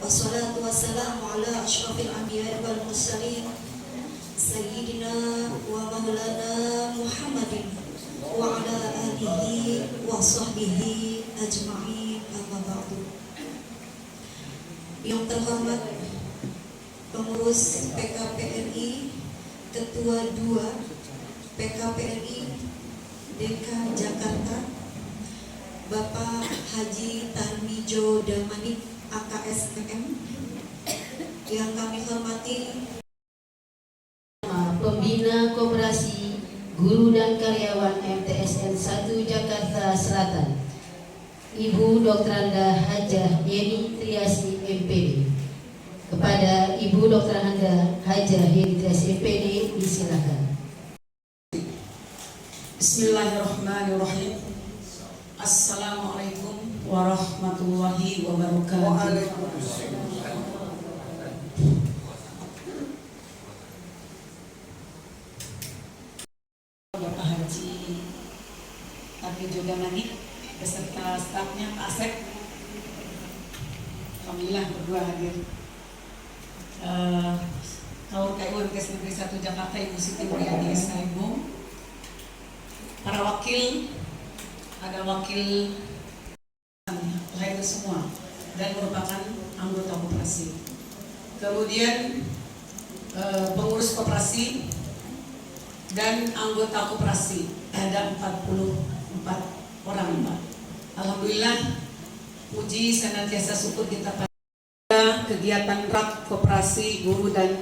Wassalatu wassalamu ala asyrafil anbiya'i wal mursalin Sayyidina wa maulana Muhammadin wa ala alihi wa sahbihi ajma'in, amma ba'du. Yang terhormat pengurus PKPRI, Ketua 2 PKPRI DK Jakarta, Bapak Haji Tarmijo Damanik AKSM, yang kami hormati Pembina Koperasi Guru dan Karyawan MTSN 1 Jakarta Selatan, Ibu Dr. Anda Hajah Yeni Triasi MPD. Kepada Ibu Dr. Anda Hajah Yeni Triasi MPD, disilakan. Bismillahirrahmanirrahim. Assalamualaikum warahmatullahi wabarakatuh. Bapak Haji Tarmijo Damanik beserta stafnya Pak Asep, alhamdulillah berdua hadir. Kaur KU MTS Negeri 1 Jakarta, Ibu Siti Mulyani SIM, para wakil, ada wakil itu semua dan merupakan anggota koperasi. Kemudian pengurus koperasi dan anggota koperasi ada 44 orang, Pak. Alhamdulillah, puji senantiasa syukur kita pada kegiatan RAK Koperasi Guru dan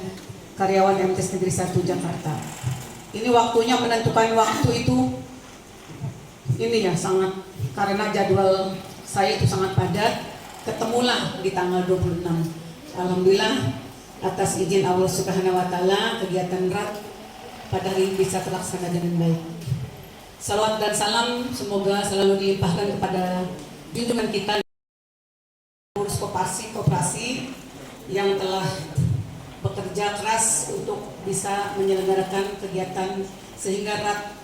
Karyawan MTS Negeri 1 Jakarta. Ini waktunya, menentukan waktu itu ini ya sangat, karena jadwal saya itu sangat padat. Ketemulah di tanggal 26. Alhamdulillah, atas izin Allah Subhanahu wa taala, kegiatan RAK pada hari ini bisa terlaksana dengan baik. Salawat dan salam semoga selalu dilimpahkan kepada junjungan kita, pengurus koperasi yang telah bekerja keras untuk bisa menyelenggarakan kegiatan sehingga RAK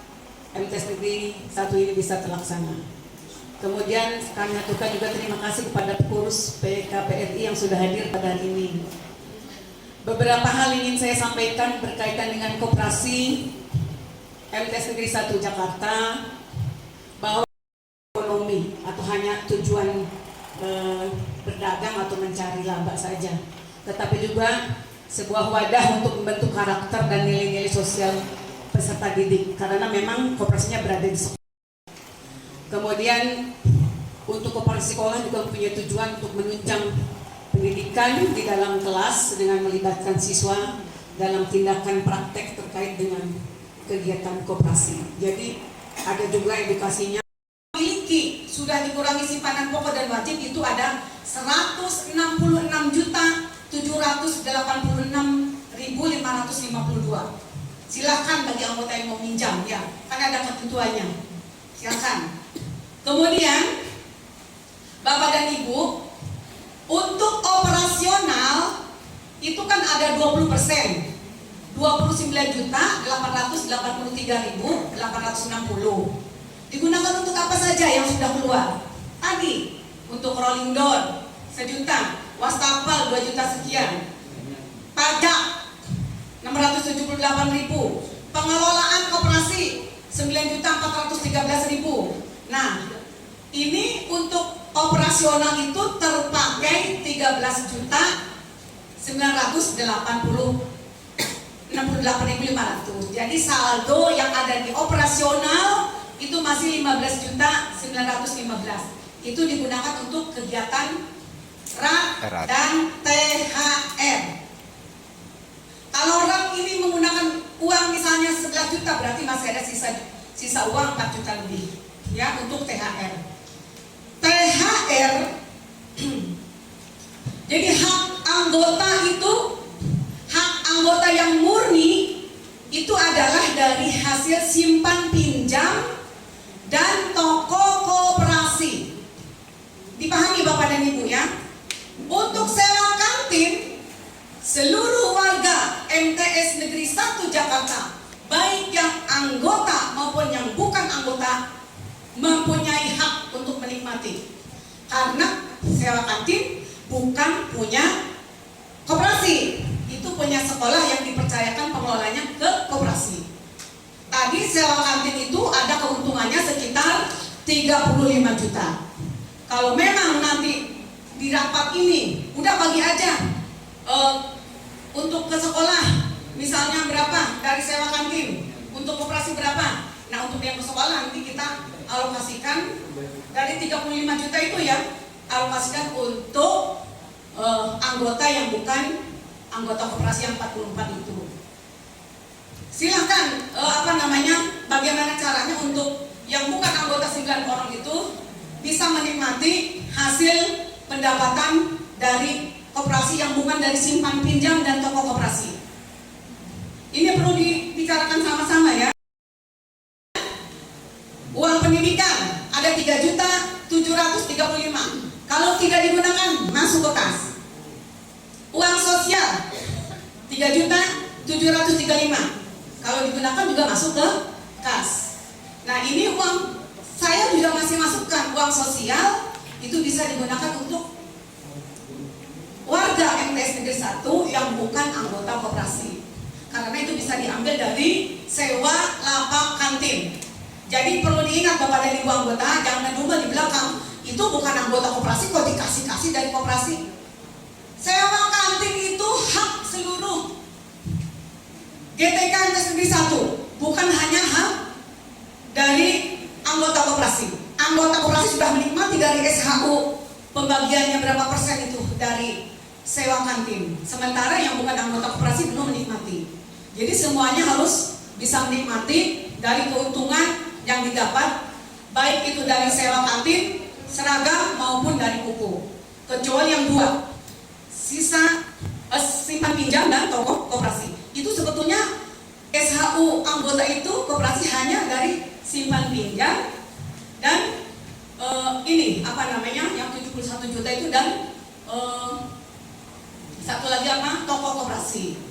MTS Negeri 1 ini bisa terlaksana. Kemudian kami aturkan juga terima kasih kepada pengurus PKPRI yang sudah hadir pada hari ini. Beberapa hal ingin saya sampaikan berkaitan dengan koperasi MTS Negeri 1 Jakarta, bahwa ekonomi atau hanya tujuan berdagang atau mencari laba saja, tetapi juga sebuah wadah untuk membentuk karakter dan nilai-nilai sosial peserta didik, karena memang koperasinya berada di sekolah. Kemudian untuk koperasi sekolah juga punya tujuan untuk menunjang pendidikan di dalam kelas dengan melibatkan siswa dalam tindakan praktek terkait dengan kegiatan koperasi. Jadi ada juga edukasinya. Memiliki sudah dikurangi simpanan pokok dan wajib itu ada 166.786.552. Silakan bagi anggota yang mau minjam, ya, kan ada ketentuannya. Silakan. Kemudian Bapak dan Ibu, untuk operasional itu kan ada 20%, 29.883.860. Digunakan untuk apa saja yang sudah keluar? Tadi untuk rolling door 1 juta, wastafel 2 juta sekian, pajak 678.000, pengelolaan koperasi 9.413.000. Nah, ini untuk operasional itu terpakai 13.968.500. Jadi saldo yang ada di operasional itu masih 15.915. Itu digunakan untuk kegiatan RAK dan THR. Kalau RAK ini menggunakan uang misalnya 11 juta, berarti masih ada sisa uang 4 juta lebih, ya, untuk THR. THR jadi hak anggota itu, hak anggota yang murni itu adalah dari hasil simpan pinjam dan toko koperasi. Dipahami Bapak dan Ibu, ya. Untuk sewa kantin, seluruh warga MTS Negeri 1 Jakarta, baik yang anggota maupun yang bukan anggota, mempunyai hak untuk menikmati. Karena sewa kantin bukan punya koperasi. Itu punya sekolah yang dipercayakan pengelolanya ke koperasi. Tadi sewa kantin itu ada keuntungannya sekitar 35 juta. Kalau memang nanti di rapat ini udah bagi aja untuk ke sekolah misalnya berapa dari sewa kantin, untuk koperasi berapa. Nah untuk yang ke sekolah nanti kita alokasikan dari 35 juta itu ya, alokasikan untuk anggota yang bukan anggota koperasi yang 44 itu. Silahkan bagaimana caranya untuk yang bukan anggota 9 orang itu bisa menikmati hasil pendapatan dari koperasi yang bukan dari simpan pinjam dan toko koperasi. Ini perlu dibicarakan sama-sama ya. Uang pendidikan ada 3.735.000. Kalau tidak digunakan masuk ke kas. Uang sosial 3.735.000. Kalau digunakan juga masuk ke kas. Nah ini uang saya juga masih masukkan uang sosial itu bisa digunakan untuk warga MTS Negeri 1 yang bukan anggota koperasi. Karena itu bisa diambil dari sewa lapak kantin. Jadi perlu diingat Bapak dan Ibu anggota, jangan menduga di belakang itu bukan anggota koperasi kok dikasih dari koperasi. Sewa kantin itu hak seluruh GTK MTS Negeri 1, bukan hanya hak dari anggota koperasi. Anggota koperasi sudah menikmati dari SHU pembagiannya berapa persen itu dari sewa kantin. Sementara yang bukan anggota koperasi belum menikmati. Jadi semuanya harus bisa menikmati dari keuntungan yang didapat, baik itu dari sewa kantin, seragam maupun dari buku. Kecuali yang dua, sisa simpan pinjam dan toko koperasi. Itu sebetulnya SHU anggota itu koperasi hanya dari simpan pinjam dan yang 71 juta itu dan satu lagi toko koperasi.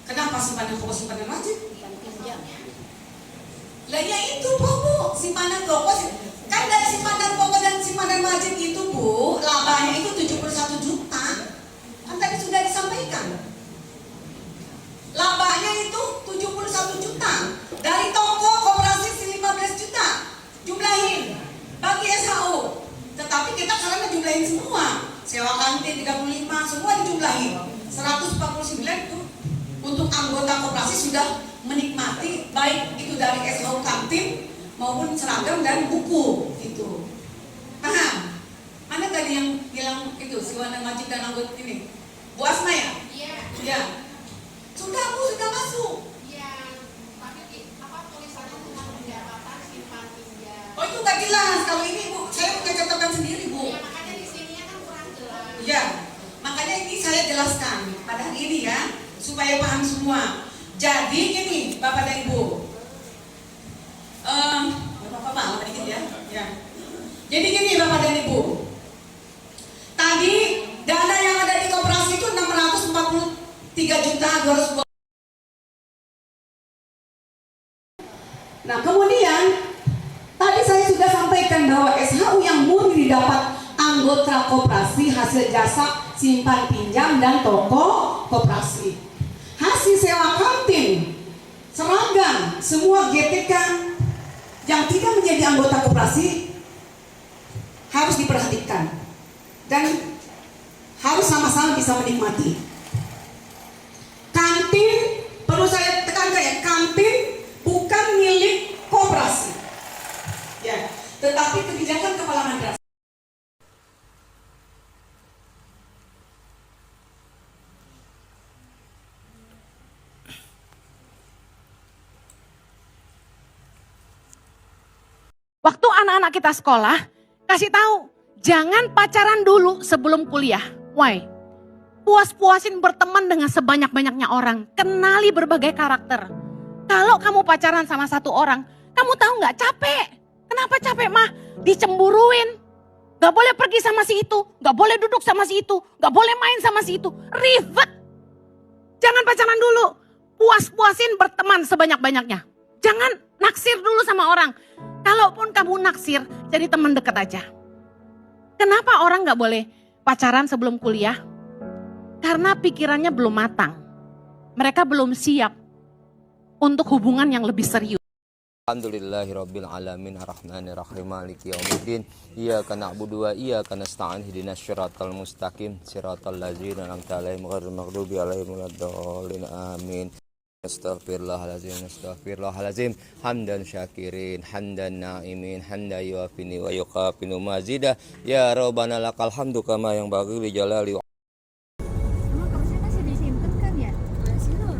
Kenapa simpanan toko simpanan wajib? Lah ya itu Bu, simpanan toko kan dari simpanan toko dan simpanan wajib itu Bu, labanya itu 71 juta. Kan tadi sudah disampaikan. Labanya itu 71 juta. Dari toko koperasi 15 juta. Jumlahin bagi SHU. Tetapi kita karena jumlahin semua. Sewa kantin 35 semua dijumlahin. 149 itu untuk anggota koperasi sudah menikmati baik itu dari SHU kantin maupun seragam dan buku itu. Paham? Mana tadi yang bilang itu simpanan wajib dan anggota ini? Bu Asma ya? Iya. Ya. Sudah Bu, sudah masuk. Iya. Tapi tulisannya tentang pendapatan simpan pinjam. Oh itu nggak jelas. Kalau ini Bu, saya punya catatan sendiri Bu. Ya makanya di sininya kan kurang jelas. Ya, makanya ini saya jelaskan pada hari ini ya, supaya paham semua. Jadi gini, Bapak dan Ibu. Bapak dikit ya. Ya. Jadi gini Bapak dan Ibu. Tadi dana yang ada di koperasi itu 643 juta 200. Nah kemudian tadi saya sudah sampaikan bahwa SHU yang murni didapat anggota koperasi hasil jasa simpan pinjam dan toko koperasi. Hasil sewa kantin, seragam, semua GTK yang tidak menjadi anggota koperasi harus diperhatikan dan harus sama-sama bisa menikmati. Kantin, perlu saya tekankan ya, kantin bukan milik koperasi, ya, tetapi kebijakan kepala madrasah. Waktu anak-anak kita sekolah, kasih tahu, jangan pacaran dulu sebelum kuliah. Why? Puas-puasin berteman dengan sebanyak-banyaknya orang. Kenali berbagai karakter. Kalau kamu pacaran sama satu orang, kamu tahu nggak capek? Kenapa capek mah? Dicemburuin. Gak boleh pergi sama si itu, gak boleh duduk sama si itu, gak boleh main sama si itu. Ribet. Jangan pacaran dulu. Puas-puasin berteman sebanyak-banyaknya. Jangan naksir dulu sama orang. Kalaupun kamu naksir, jadi teman dekat aja. Kenapa orang nggak boleh pacaran sebelum kuliah? Karena pikirannya belum matang. Mereka belum siap untuk hubungan yang lebih serius. Alhamdulillahirabbil alamin arrahmanirrahim maliki yaumiddin iyyaka na'budu wa iyyaka nasta'in ihdinas siratal mustaqim siratal ladzina an'amta 'alaihim ghairil maghdubi 'alaihim waladdallin amin. Astaghfirullahalazim hamdan syakirin hamdan na'imin hamdan yuafini wa yuqafinu mazida ya rabbana lakal hamdu kama yang bagi li jalali. Emang kerusnya masih disimpan kan ya? Masih loh,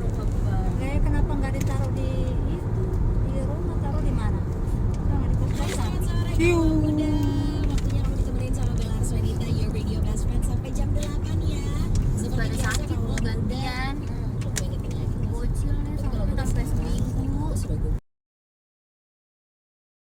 kayak kenapa nggak ditaruh di itu, di rumah, taruh di mana? Nggak di kosan.